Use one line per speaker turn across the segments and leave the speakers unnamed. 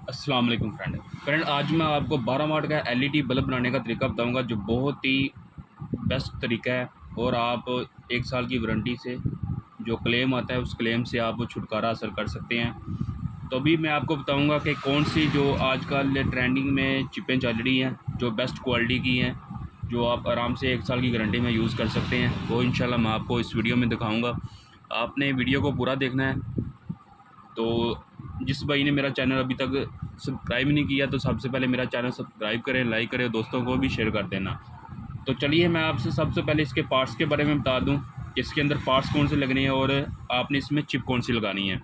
अस्सलाम वालेकुम फ्रेंड आज मैं आपको 12 वाट का एलईडी बल्ब बनाने का तरीका बताऊंगा जो बहुत ही बेस्ट तरीका है। और आप 1 साल की वारंटी से जो क्लेम आता है उस क्लेम से आप छुटकारा हासिल कर सकते हैं। तो अभी मैं आपको बताऊंगा कि कौन सी जो आजकल ट्रेंडिंग में चिपें चल रही हैं जो बेस्ट क्वालिटी की हैं, जो आप आराम से 1 साल की गारंटी में यूज़ कर सकते हैं। वो इंशाल्लाह मैं आपको इस वीडियो में दिखाऊँगा। आपने वीडियो को पूरा देखना है। तो जिस भाई ने मेरा चैनल अभी तक सब्सक्राइब नहीं किया तो सबसे पहले मेरा चैनल सब्सक्राइब करें, लाइक करें, दोस्तों को भी शेयर कर देना। तो चलिए मैं आपसे सबसे पहले इसके पार्ट्स के बारे में बता दूं कि इसके अंदर पार्ट्स कौन से लगने हैं और आपने इसमें चिप कौन सी लगानी है।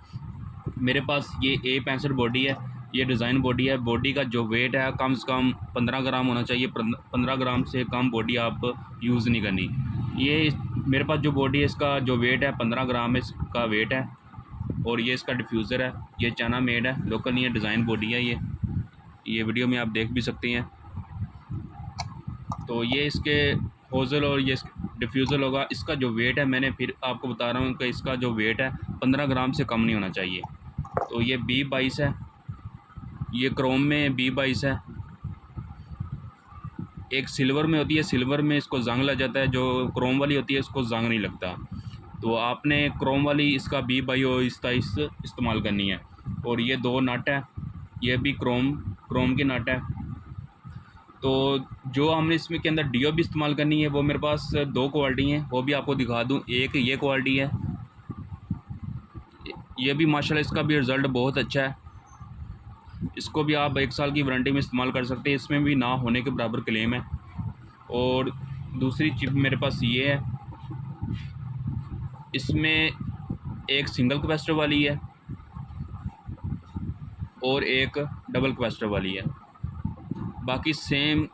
मेरे पास ये A65 बॉडी है, ये डिज़ाइन बॉडी है। बॉडी का जो वेट है कम से कम 15 ग्राम होना चाहिए। 15 ग्राम से कम बॉडी आप यूज़ नहीं करनी। ये मेरे पास जो बॉडी है इसका जो वेट है 15 ग्राम इसका वेट है। और ये इसका डिफ्यूज़र है, ये चाइना मेड है, लोकल नहीं है, डिज़ाइन बॉडी है। ये वीडियो में आप देख भी सकते हैं। तो ये इसके होज़ल और ये डिफ्यूज़र होगा। इसका जो वेट है मैंने फिर आपको बता रहा हूँ कि इसका जो वेट है 15 ग्राम से कम नहीं होना चाहिए। तो ये B22 है, ये क्रोम में B22 है। एक सिल्वर में होती है, सिल्वर में इसको जंग लग जाता है, जो क्रोम वाली होती है इसको जंग नहीं लगता। तो आपने क्रोम वाली इसका B22 इस्तेमाल करनी है। और ये 2 नट है, ये भी क्रोम के नट है। तो जो हमने इसमें के अंदर DOB इस्तेमाल करनी है वो मेरे पास 2 क्वालिटी हैं, वो भी आपको दिखा दूं। एक ये क्वालिटी है, ये भी माशाल्लाह इसका भी रिज़ल्ट बहुत अच्छा है। इसको भी आप 1 साल की वारंटी में इस्तेमाल कर सकते हैं, इसमें भी ना होने के बराबर क्लेम है। और दूसरी चिप मेरे पास ये है, इसमें एक सिंगल कैपेसिटर वाली है और एक डबल कैपेसिटर वाली है। बाकी सेम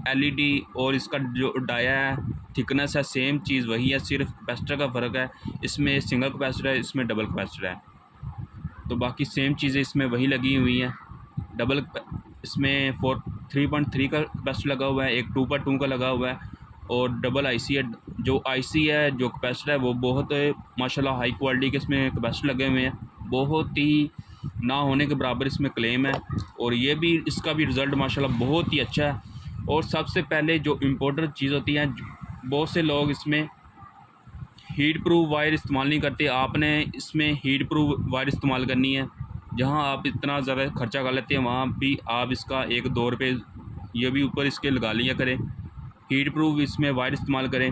एलईडी और इसका जो डाया है, थिकनेस है, सेम चीज़ वही है, सिर्फ कैपेसिटर का फ़र्क है। इसमें सिंगल कैपेसिटर है, इसमें डबल कैपेसिटर है। तो बाकी सेम चीज़ें इसमें वही लगी हुई हैं। डबल इसमें 3.3 का कैपेसिटर लगा हुआ है, एक 2.2 का लगा हुआ है। और डबल आईसी है, जो आईसी है जो कैपेसिटर है वो बहुत माशाल्लाह हाई क्वालिटी के इसमें कैपेसिटर लगे हुए हैं, बहुत ही ना होने के बराबर इसमें क्लेम है। और ये भी इसका भी रिज़ल्ट माशाल्लाह बहुत ही अच्छा है। और सबसे पहले जो इम्पोर्टेंट चीज़ होती है, बहुत से लोग इसमें हीट प्रूफ वायर इस्तेमाल नहीं करते। आपने इसमें हीट प्रूफ वायर इस्तेमाल करनी है। जहां आप इतना ज़्यादा खर्चा कर लेते हैं वहां भी आप इसका 1-2 रुपये ये भी ऊपर इसके लगा लिया करें। हीट प्रूफ इसमें वायर इस्तेमाल करें।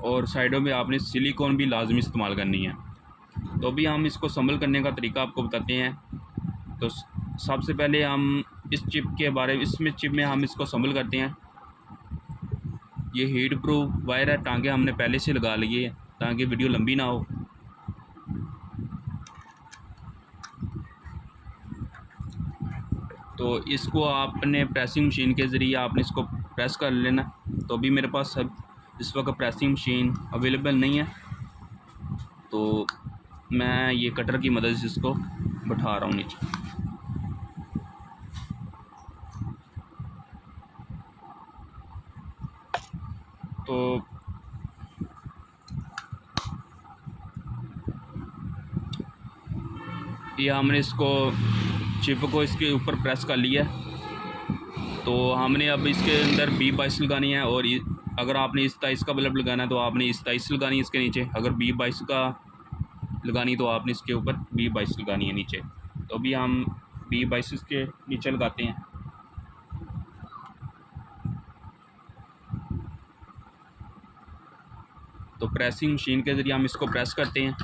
और साइडों में आपने सिलिकॉन भी लाजमी इस्तेमाल करनी है। तो अभी हम इसको संभल करने का तरीका आपको बताते हैं। तो सबसे पहले हम इस चिप के बारे में, इसमें चिप में हम इसको संभल करते हैं। ये हीट प्रूफ वायर है, टांगे हमने पहले से लगा लिए हैं ताकि वीडियो लंबी ना हो। तो इसको आपने प्रेसिंग मशीन के ज़रिए आपने इसको प्रेस कर लेना। तो अभी मेरे पास सब इस वक्त प्रेसिंग मशीन अवेलेबल नहीं है, तो मैं ये कटर की मदद से इसको बैठा रहा हूँ नीचे। तो ये हमने इसको चिप को इसके ऊपर प्रेस कर लिया। तो हमने अब इसके अंदर B22 लगानी है। और अगर आपने इस 23 का बल्ब लगाना है तो आपने इस 23 लगानी है इसके नीचे। अगर B22 का लगानी तो आपने इसके ऊपर B22 लगानी है नीचे। तो अभी हम B22 के नीचे लगाते हैं। तो प्रेसिंग मशीन के ज़रिए हम इसको प्रेस करते हैं।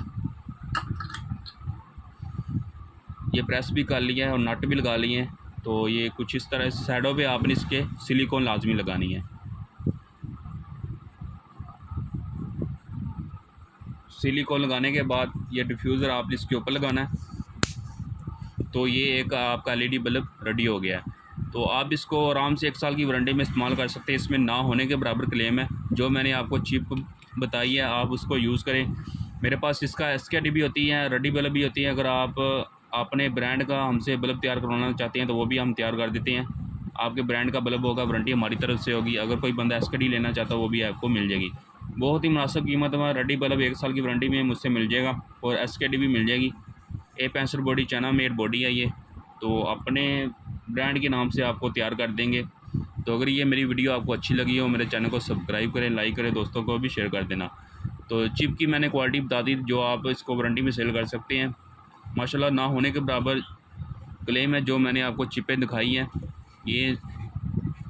ये प्रेस भी कर लिया है और नट भी लगा लिए हैं। तो ये कुछ इस तरह साइडों पे आपने इसके सिलिकॉन लाजमी लगानी है। सिलिकॉन लगाने के बाद ये डिफ्यूज़र आपने इसके ऊपर लगाना है। तो ये एक आपका एलईडी बल्ब रेडी हो गया है। तो आप इसको आराम से 1 साल की वारंटी में इस्तेमाल कर सकते हैं, इसमें ना होने के बराबर क्लेम है। जो मैंने आपको चिप बताई है आप उसको यूज़ करें। मेरे पास इसका SKD भी होती है, रेडी बल्ब भी होती है। अगर आप अपने ब्रांड का हमसे बल्ब तैयार करवाना चाहते हैं तो वो भी हम तैयार कर देते हैं। आपके ब्रांड का बल्ब होगा, वारंटी हमारी तरफ से होगी। अगर कोई बंदा SKD लेना चाहता है वो भी आपको मिल जाएगी। बहुत ही मुनासिब कीमत में रेडी बल्ब 1 साल की वारंटी में मुझसे मिल जाएगा और SKD भी मिल जाएगी। A65 body China made body है ये। तो अपने ब्रांड के नाम से आपको तैयार कर देंगे। तो अगर ये मेरी वीडियो आपको अच्छी लगी हो, मेरे चैनल को सब्सक्राइब करें, लाइक करें, दोस्तों को भी शेयर कर देना। तो चिप की मैंने क्वालिटी बता दी, जो आप इसको वारंटी में सेल कर सकते हैं। माशाल्लाह ना होने के बराबर क्लेम है जो मैंने आपको चिपें दिखाई हैं। ये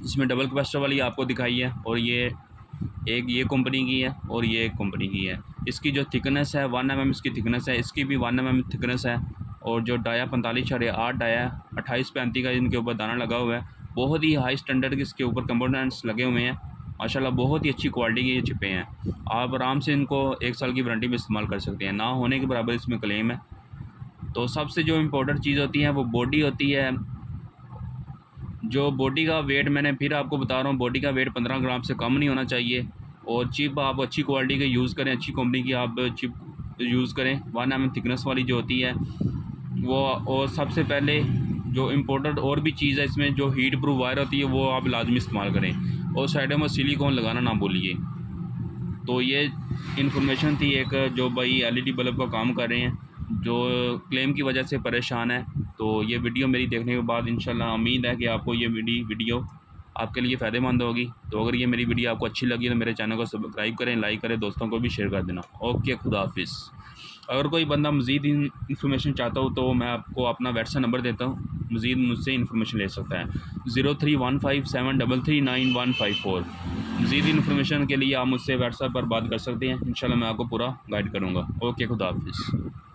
इसमें डबल कैपेसिटर वाली आपको दिखाई है, और ये एक ये कंपनी की है और ये एक कंपनी की है। इसकी जो थिकनेस है 1 mm इसकी थिकनेस है, इसकी भी 1 mm थिकनेस है। और जो डाया 45.8 डाया है, 28-35 का इनके ऊपर दाना लगा हुआ है। बहुत ही हाई स्टैंडर्ड के इसके ऊपर कंपोनेंट्स लगे हुए हैं। माशाल्लाह बहुत ही अच्छी क्वालिटी की ये चिपें हैं। आप आराम से इनको 1 साल की वारंटी में इस्तेमाल कर सकते हैं, ना होने के बराबर इसमें क्लेम है। तो सबसे जो इम्पोर्टेंट चीज़ होती है वो बॉडी होती है। जो बॉडी का वेट, मैंने फिर आपको बता रहा हूँ, बॉडी का वेट 15 ग्राम से कम नहीं होना चाहिए। और चिप आप अच्छी क्वालिटी के यूज़ करें, अच्छी कंपनी की आप चिप यूज़ करें, 1 mm थिकनेस वाली जो होती है वो। और सबसे पहले जो इम्पोर्टेंट और भी चीज़ है इसमें, जो हीट प्रूफ वायर होती है वो आप लाजमी इस्तेमाल करें, और साइडों में सिलिकॉन लगाना ना भूलिए। तो ये इन्फॉर्मेशन थी एक, जो भाई LED बल्ब का काम कर रहे हैं, जो क्लेम की वजह से परेशान है। तो ये वीडियो मेरी देखने के बाद इंशाल्लाह उम्मीद है कि आपको ये वीडियो आपके लिए फ़ायदेमंद होगी। तो अगर ये मेरी वीडियो आपको अच्छी लगी तो मेरे चैनल को सब्सक्राइब करें, लाइक करें, दोस्तों को भी शेयर कर देना। ओके, खुदा हाफिज़। अगर कोई बंदा मज़ीद इन्फॉर्मेशन चाहता हो तो मैं आपको अपना व्हाट्सएप नंबर देता हूँ, मज़ीद मुझसे इन्फॉर्मेशन ले सकता है, 031573395154। मज़ीद इन्फॉर्मेशन के लिए आप मुझसे व्हाट्सएप पर बात कर सकते हैं। इंशाल्लाह मैं आपको पूरा गाइड करूँगा। ओके, खुदा हाफिज़।